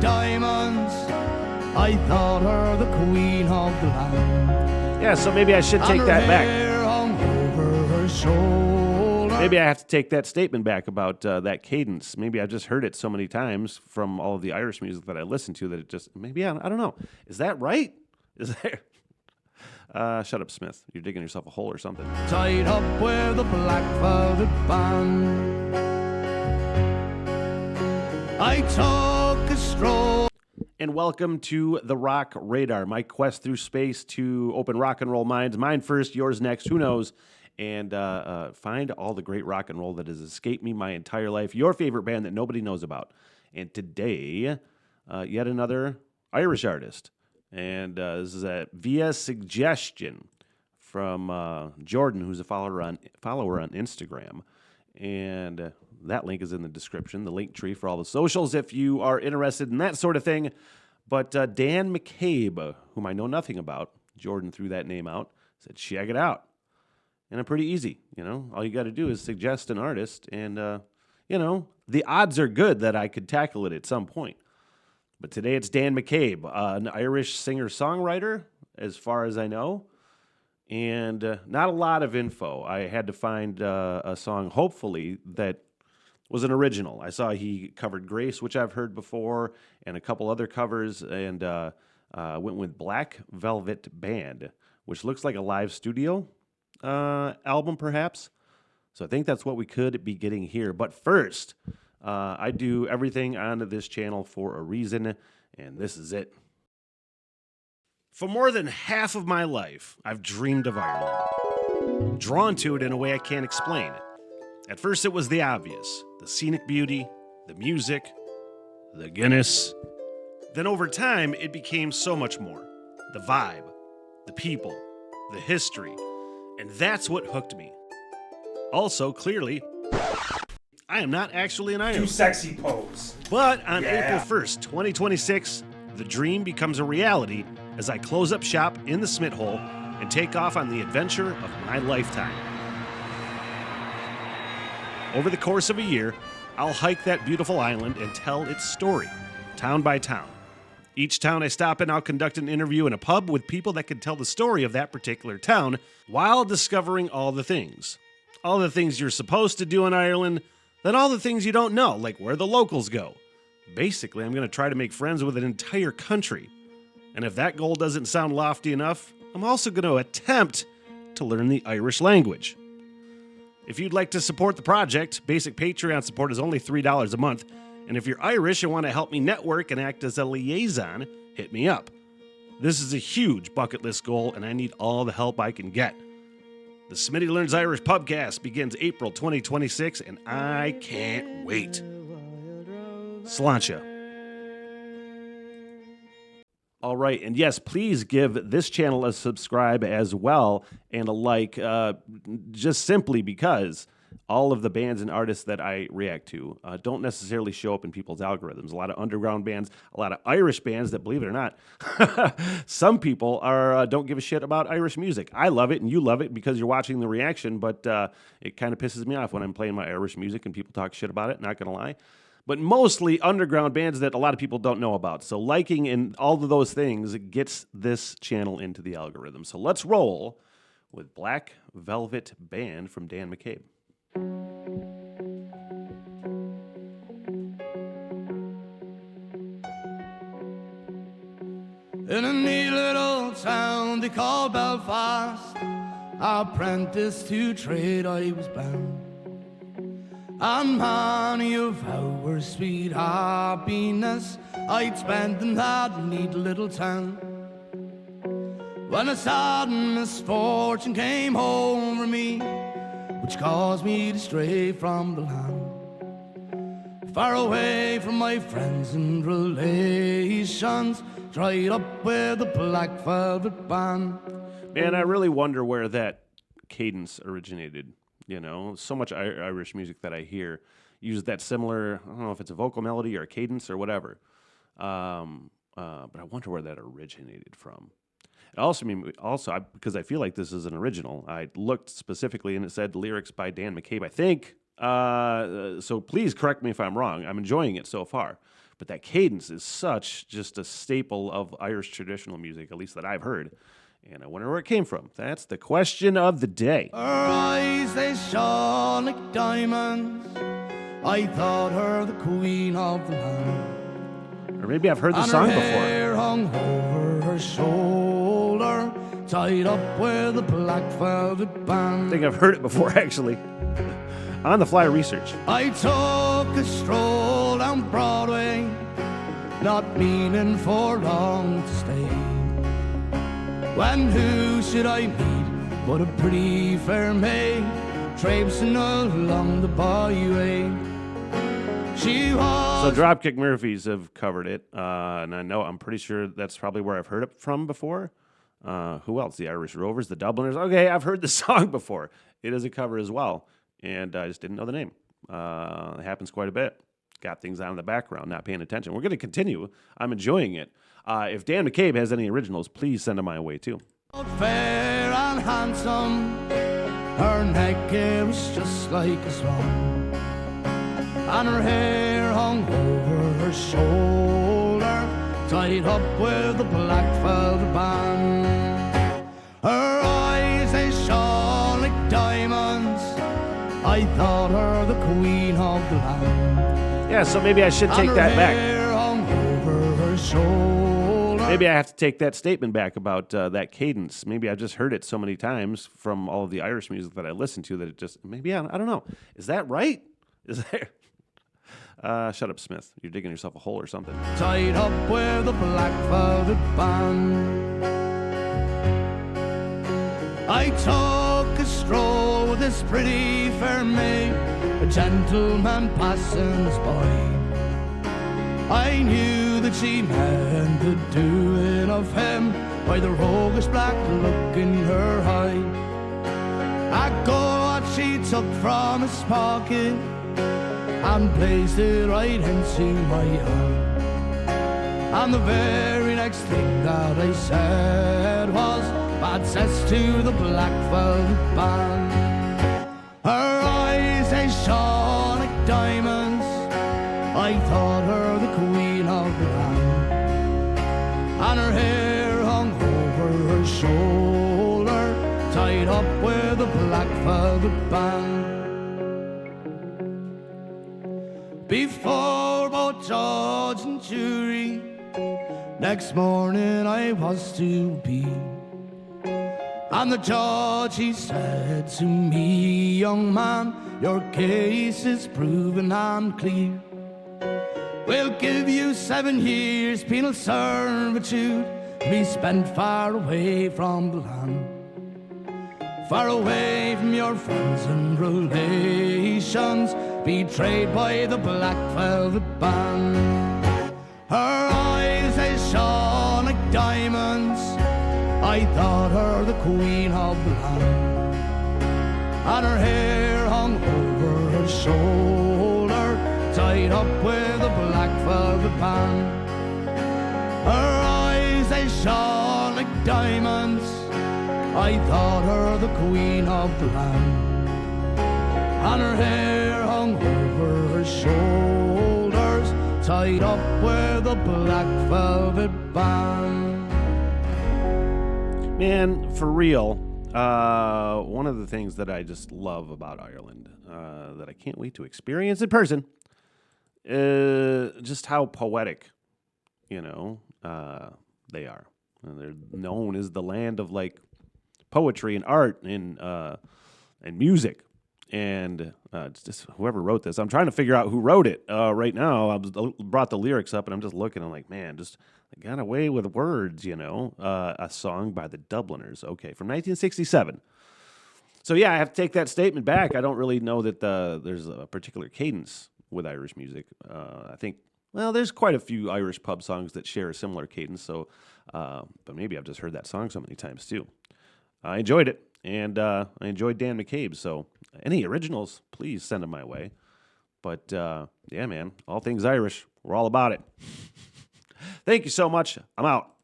diamonds. I thought her the queen of the land. Yeah, so maybe I should take that back. Hung over her shoulder. Maybe I have to take that statement back about that cadence. Maybe I've just heard it so many times from all of the Irish music that I listen to that it just, maybe, I don't know. Is that right? Is there? Shut up, Smith. You're digging yourself a hole or something. Tied up with a black velvet band. I took a stroll. And welcome to the Rock Radar, my quest through space to open rock and roll minds. Mine first, yours next, who knows? And find all the great rock and roll that has escaped me my entire life. Your favorite band that nobody knows about. And today, yet another Irish artist. And this is via suggestion from Jordan, who's a follower on Instagram. And that link is in the description, the link tree for all the socials if you are interested in that sort of thing. But Dan McCabe, whom I know nothing about, Jordan threw that name out, said, check it out. And I'm pretty easy, All you got to do is suggest an artist, and, the odds are good that I could tackle it at some point. But today it's Dan McCabe, an Irish singer-songwriter, as far as I know. And not a lot of info. I had to find a song, hopefully, that was an original. I saw he covered Grace, which I've heard before, and a couple other covers, and went with Black Velvet Band, which looks like a live studio album, perhaps. So I think that's what we could be getting here. But first, I do everything on this channel for a reason, and this is it. For more than half of my life, I've dreamed of Ireland, drawn to it in a way I can't explain. At first, it was the obvious, the scenic beauty, the music, the Guinness. Then over time, it became so much more. The vibe, the people, the history, and that's what hooked me. Also, clearly, I am not actually an Irish. Too sexy pose. But on April 1st, 2026, the dream becomes a reality as I close up shop in the Smith Hole and take off on the adventure of my lifetime. Over the course of a year, I'll hike that beautiful island and tell its story, town by town. Each town I stop in, I'll conduct an interview in a pub with people that can tell the story of that particular town while discovering all the things. All the things you're supposed to do in Ireland, then all the things you don't know, like where the locals go. Basically, I'm going to try to make friends with an entire country. And if that goal doesn't sound lofty enough, I'm also going to attempt to learn the Irish language. If you'd like to support the project, basic Patreon support is only $3 a month. And if you're Irish and want to help me network and act as a liaison, hit me up. This is a huge bucket list goal, and I need all the help I can get. The Smitty Learns Irish Pubcast begins April 2026, and I can't wait. Sláinte. All right, and yes, please give this channel a subscribe as well and a like, just simply because all of the bands and artists that I react to don't necessarily show up in people's algorithms. A lot of underground bands, a lot of Irish bands that, believe it or not, some people don't give a shit about Irish music. I love it, and you love it because you're watching the reaction, but it kind of pisses me off when I'm playing my Irish music and people talk shit about it, not going to lie. But mostly underground bands that a lot of people don't know about. So liking and all of those things gets this channel into the algorithm. So let's roll with Black Velvet Band from Dan McCabe. In a neat little town they call Belfast, apprentice to trade I was bound. And many of our sweet happiness I'd spent in that neat little town. When a sudden misfortune came over me, which caused me to stray from the land, far away from my friends and relations, dried up with a black velvet band. Man, I really wonder where that cadence originated. So much Irish music that I hear uses that similar, I don't know if it's a vocal melody or a cadence or whatever. But I wonder where that originated from. Because I feel like this is an original. I looked specifically and it said lyrics by Dan McCabe, I think. So please correct me if I'm wrong. I'm enjoying it so far. But that cadence is such just a staple of Irish traditional music, at least that I've heard. And I wonder where it came from. That's the question of the day. Her eyes, they shone like diamonds. I thought her the queen of the land. Or maybe I've heard the And song her before. hair hung over her shoulder, tied up with a black velvet band. I think I've heard it before, actually. On the fly research. I took a stroll down Broadway, not meaning for long to stay. When who should I meet but a pretty fair maid, traipsing along the byway. She was... So Dropkick Murphys have covered it, and I'm pretty sure that's probably where I've heard it from before. Who else? The Irish Rovers, the Dubliners. Okay, I've heard the song before. It is a cover as well, and I just didn't know the name. It happens quite a bit. Got things on in the background, not paying attention. We're going to continue. I'm enjoying it. If Dan McCabe has any originals, please send them my way too. fair and handsome, her neck hair was just like a swan, and her hair hung over her shoulder, tied up with a black velvet band. Her eyes, they shone like diamonds. I thought her the queen of the land. Yeah, so maybe I should take that back. Hair hung over her shoulder. Maybe I have to take that statement back about that cadence. Maybe I've just heard it so many times from all of the Irish music that I listen to that it just, maybe, I don't know. Is that right? Is there? Shut up, Smith. You're digging yourself a hole or something. Tied up with a black velvet band. I took a stroll with this pretty fair maid, a gentleman passing us by. I knew that she meant the doing of him by the roguish black look in her eye. I got what she took from his pocket and placed it right into my arm. And the very next thing that I said was, bad cess to the black velvet band. Her eyes, they shone like diamonds. I thought her the queen of the land. And her hair hung over her shoulder, tied up with a black velvet band. Before both judge and jury, next morning I was to be. And the judge, he said to me, young man, your case is proven and clear. We'll give you 7 years penal servitude to be spent far away from the land, far away from your friends and relations, betrayed by the black velvet band. Her eyes, they shone like diamonds. I thought her the queen of the land, and her hair hung over her shoulder, tied up with a black velvet band. Her eyes, they shone like diamonds. I thought her the queen of the land, and her hair hung over her shoulders, tied up with a black velvet band. Man, for real, one of the things that I just love about Ireland, that I can't wait to experience in person, just how poetic, they are. And they're known as the land of like poetry and art and music. And it's just whoever wrote this, I'm trying to figure out who wrote it right now. I brought the lyrics up and I'm just looking. I'm like, man, just got away with words, a song by the Dubliners. Okay, from 1967. So yeah, I have to take that statement back. I don't really know that there's a particular cadence with Irish music. I think, well, there's quite a few Irish pub songs that share a similar cadence. So, but maybe I've just heard that song so many times too. I enjoyed it, and I enjoyed Dan McCabe. So, any originals, please send them my way. But yeah, man, all things Irish, we're all about it. Thank you so much. I'm out.